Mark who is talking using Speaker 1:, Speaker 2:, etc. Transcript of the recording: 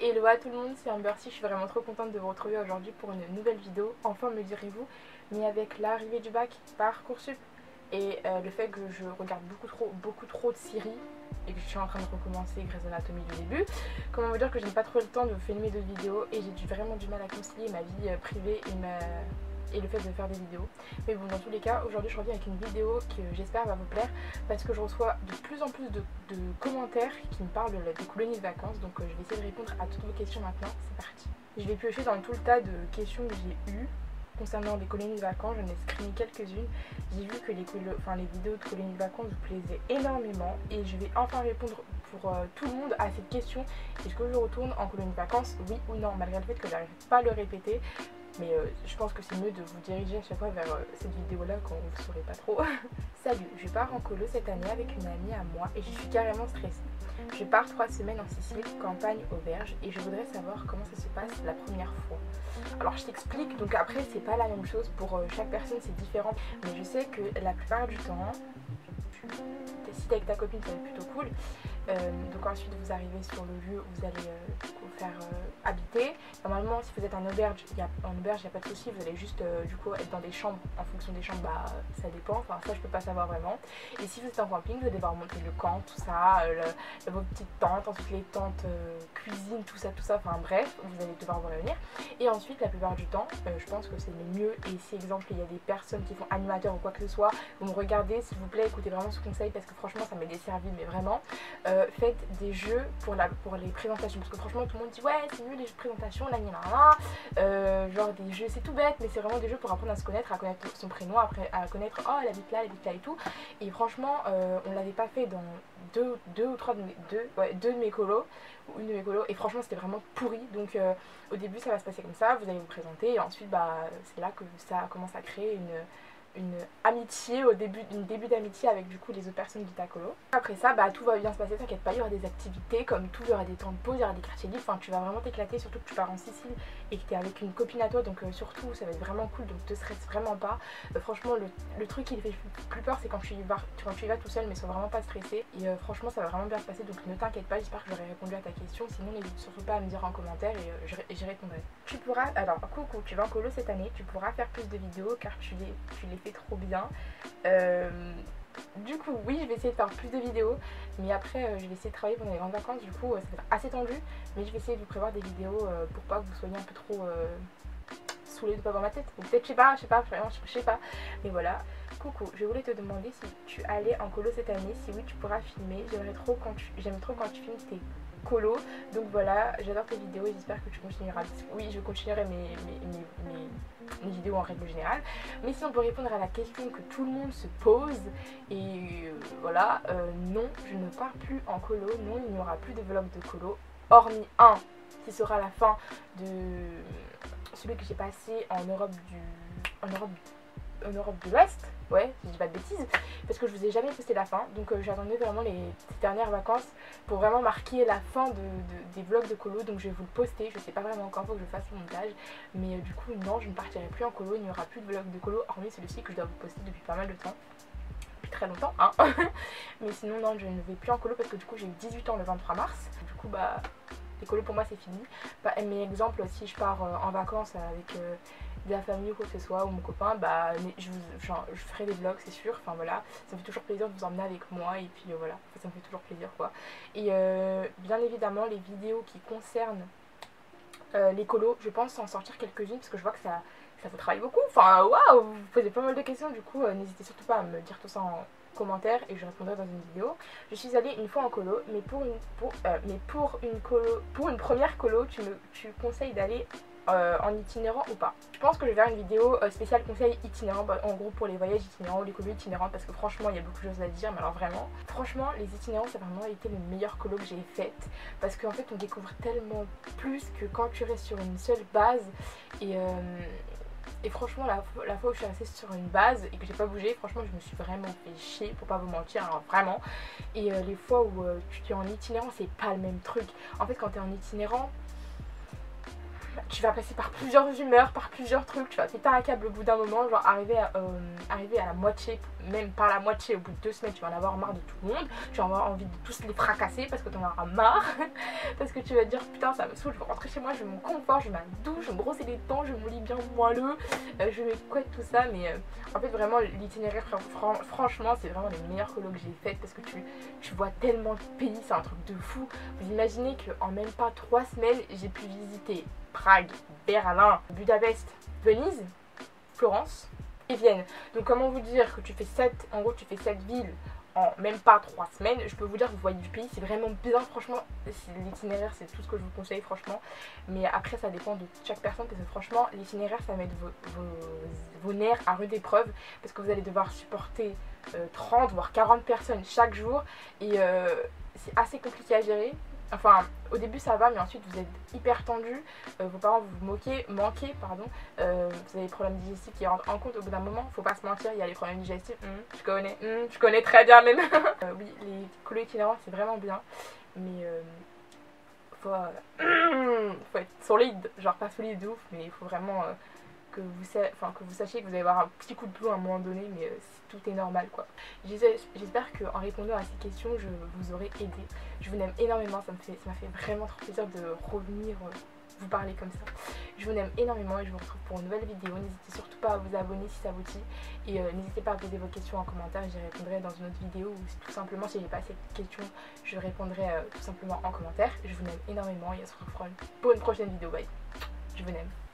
Speaker 1: Hello à tout le monde, c'est Ambercy, je suis vraiment trop contente de vous retrouver aujourd'hui pour une nouvelle vidéo, enfin me direz-vous, mais avec l'arrivée du bac Parcoursup et le fait que je regarde beaucoup trop de séries et que je suis en train de recommencer Grey's Anatomy du début, comment vous dire que je n'ai pas trop le temps de filmer d'autres vidéos et j'ai vraiment du mal à concilier ma vie privée et le fait de faire des vidéos. Mais bon, dans tous les cas, aujourd'hui je reviens avec une vidéo que j'espère va vous plaire parce que je reçois de plus en plus de commentaires qui me parlent des colonies de vacances, donc je vais essayer de répondre à toutes vos questions maintenant, c'est parti. Je vais piocher dans tout le tas de questions que j'ai eues concernant les colonies de vacances, j'en ai screené quelques-unes. J'ai vu que les vidéos de colonies de vacances vous plaisaient énormément et je vais enfin répondre pour tout le monde à cette question: est-ce que je retourne en colonie de vacances, oui ou non, malgré le fait que j'arrive pas à le répéter. Mais je pense que c'est mieux de vous diriger à chaque fois vers cette vidéo là quand vous ne saurez pas trop. Salut, je pars en colo cette année avec une amie à moi et je suis carrément stressée. Je pars 3 semaines en Sicile, campagne, auberge, et je voudrais savoir comment ça se passe la première fois. Alors je t'explique, donc après c'est pas la même chose, pour chaque personne c'est différent, mais je sais que la plupart du temps, si t'es avec ta copine ça va être plutôt cool. Donc ensuite vous arrivez sur le lieu où vous allez vous faire habiter. Normalement si vous êtes en auberge, il n'y a pas de souci, vous allez juste du coup être dans des chambres. En fonction des chambres, bah ça dépend, enfin ça je peux pas savoir vraiment. Et si vous êtes en camping, vous allez devoir monter le camp, tout ça, vos petites tentes, ensuite les tentes cuisine, tout ça, enfin bref, vous allez devoir vous réunir. Et ensuite la plupart du temps, je pense que c'est le mieux, et si exemple il y a des personnes qui font animateur ou quoi que ce soit, vous me regardez s'il vous plaît, écoutez vraiment ce conseil parce que franchement ça m'est desservi, mais vraiment. Faites des jeux pour les présentations, parce que franchement tout le monde dit ouais c'est mieux les jeux de présentation, là genre des jeux c'est tout bête, mais c'est vraiment des jeux pour apprendre à se connaître, à connaître son prénom, après à connaître oh elle habite là et tout. Et franchement on l'avait pas fait dans deux de mes colos, ou une de mes colos, et franchement c'était vraiment pourri. Donc au début ça va se passer comme ça, vous allez vous présenter et ensuite bah c'est là que ça commence à créer une amitié, une début d'amitié avec du coup les autres personnes de ta colo. Après ça, bah tout va bien se passer, t'inquiète pas, il y aura des activités comme tout, il y aura des temps de pause, il y aura des quartiers libres, enfin tu vas vraiment t'éclater, surtout que tu pars en Sicile et que t'es avec une copine à toi, donc surtout ça va être vraiment cool, donc te stresse vraiment pas. Franchement le truc qui fait plus peur c'est quand tu y vas tout seul, mais sois vraiment pas stressé, et franchement ça va vraiment bien se passer, donc ne t'inquiète pas, j'espère que j'aurai répondu à ta question, sinon n'hésite surtout pas à me dire en commentaire et j'y répondrai. Tu pourras, alors coucou, tu vas en colo cette année, tu pourras faire plus de vidéos car tu les fais trop bien. Du coup oui je vais essayer de faire plus de vidéos, mais après je vais essayer de travailler pendant les grandes vacances, du coup ça va être assez tendu, mais je vais essayer de vous prévoir des vidéos pour pas que vous soyez un peu trop saoulés de pas voir ma tête, ou peut-être je sais pas, vraiment je sais pas, mais voilà. Coucou, je voulais te demander si tu allais en colo cette année, si oui tu pourras filmer, j'aime trop quand tu filmes tes colos, donc voilà, j'adore tes vidéos et j'espère que tu continueras. Oui, je continuerai mes vidéos en règle générale, mais si on peut répondre à la question que tout le monde se pose, et voilà, non, je ne pars plus en colo, non, il n'y aura plus de vlog de colo, hormis un qui sera la fin de celui que j'ai passé en Europe de l'Ouest, ouais, je dis pas de bêtises, parce que je vous ai jamais posté la fin, donc j'attendais vraiment ces dernières vacances pour vraiment marquer la fin des vlogs de colo, donc je vais vous le poster, je sais pas vraiment encore, faut que je fasse le montage, mais du coup non, je ne partirai plus en colo, il n'y aura plus de vlog de colo, hormis celui-ci que je dois vous poster depuis pas mal de temps, depuis très longtemps, hein. Mais sinon non, je ne vais plus en colo parce que du coup j'ai eu 18 ans le 23 mars, du coup bah les colos pour moi c'est fini. Bah, mes exemples, si je pars en vacances avec de la famille ou quoi que ce soit, ou mon copain, bah je ferai des vlogs c'est sûr, enfin voilà, ça me fait toujours plaisir de vous emmener avec moi, et puis voilà, ça me fait toujours plaisir quoi. Et bien évidemment les vidéos qui concernent les colos, je pense en sortir quelques-unes parce que je vois que ça vous travaille beaucoup, enfin waouh, vous posez pas mal de questions, du coup n'hésitez surtout pas à me dire tout ça en commentaire et je répondrai dans une vidéo. Je suis allée une fois en colo, mais pour une première colo, tu conseilles d'aller en itinérant ou pas? Je pense que je vais faire une vidéo spéciale conseil itinérant, bah, en gros pour les voyages itinérants ou les colos itinérants, parce que franchement il y a beaucoup de choses à dire, mais alors vraiment, franchement les itinérants c'est vraiment été le meilleur colo que j'ai faite, parce qu'en fait on découvre tellement plus que quand tu restes sur une seule base, et franchement la fois où je suis restée sur une base et que j'ai pas bougé, franchement je me suis vraiment fait chier pour pas vous mentir, alors vraiment. Et les fois où tu es en itinérant c'est pas le même truc. En fait quand tu es en itinérant, tu vas passer par plusieurs humeurs, par plusieurs trucs, tu vas péter un câble au bout d'un moment, genre arriver à la moitié, même pas la moitié, au bout de 2 semaines tu vas en avoir marre de tout le monde, tu vas avoir envie de tous les fracasser parce que tu en auras marre, parce que tu vas te dire putain ça me saoule, je veux rentrer chez moi, je veux mon confort, je veux ma douche, je veux me brosser les dents, je veux mon lit bien moelleux, je veux mes couettes, tout ça, mais en fait vraiment l'itinéraire franchement c'est vraiment les meilleurs colos que j'ai fait parce que tu vois tellement de pays, c'est un truc de fou. Vous imaginez qu'en même pas 3 semaines j'ai pu visiter Prague, Berlin, Budapest, Venise, Florence et Vienne. Donc comment vous dire que tu fais 7 villes en même pas 3 semaines, je peux vous dire que vous voyez du pays, c'est vraiment bien franchement, l'itinéraire c'est tout ce que je vous conseille franchement, mais après ça dépend de chaque personne parce que franchement l'itinéraire ça va mettre vos nerfs à rude épreuve parce que vous allez devoir supporter 30 voire 40 personnes chaque jour et c'est assez compliqué à gérer. Enfin, au début ça va, mais ensuite vous êtes hyper tendu, vos parents vous manquez, vous avez des problèmes digestifs qui rentrent en compte au bout d'un moment, faut pas se mentir, il y a les problèmes digestifs, je connais très bien même. Oui, les colos itinérants c'est vraiment bien, mais faut être solide, genre pas solide de ouf, mais il faut vraiment que vous sachiez que vous allez avoir un petit coup de plomb à un moment donné, mais tout est normal quoi. J'espère qu'en répondant à ces questions, je vous aurai aidé. Je vous aime énormément, ça m'a fait vraiment trop plaisir de revenir vous parler comme ça. Je vous aime énormément et je vous retrouve pour une nouvelle vidéo. N'hésitez surtout pas à vous abonner si ça vous dit. Et n'hésitez pas à poser vos questions en commentaire et j'y répondrai dans une autre vidéo. Ou tout simplement si j'ai pas cette question, je répondrai tout simplement en commentaire. Je vous aime énormément et on se retrouvera pour une prochaine vidéo. Bye. Je vous aime.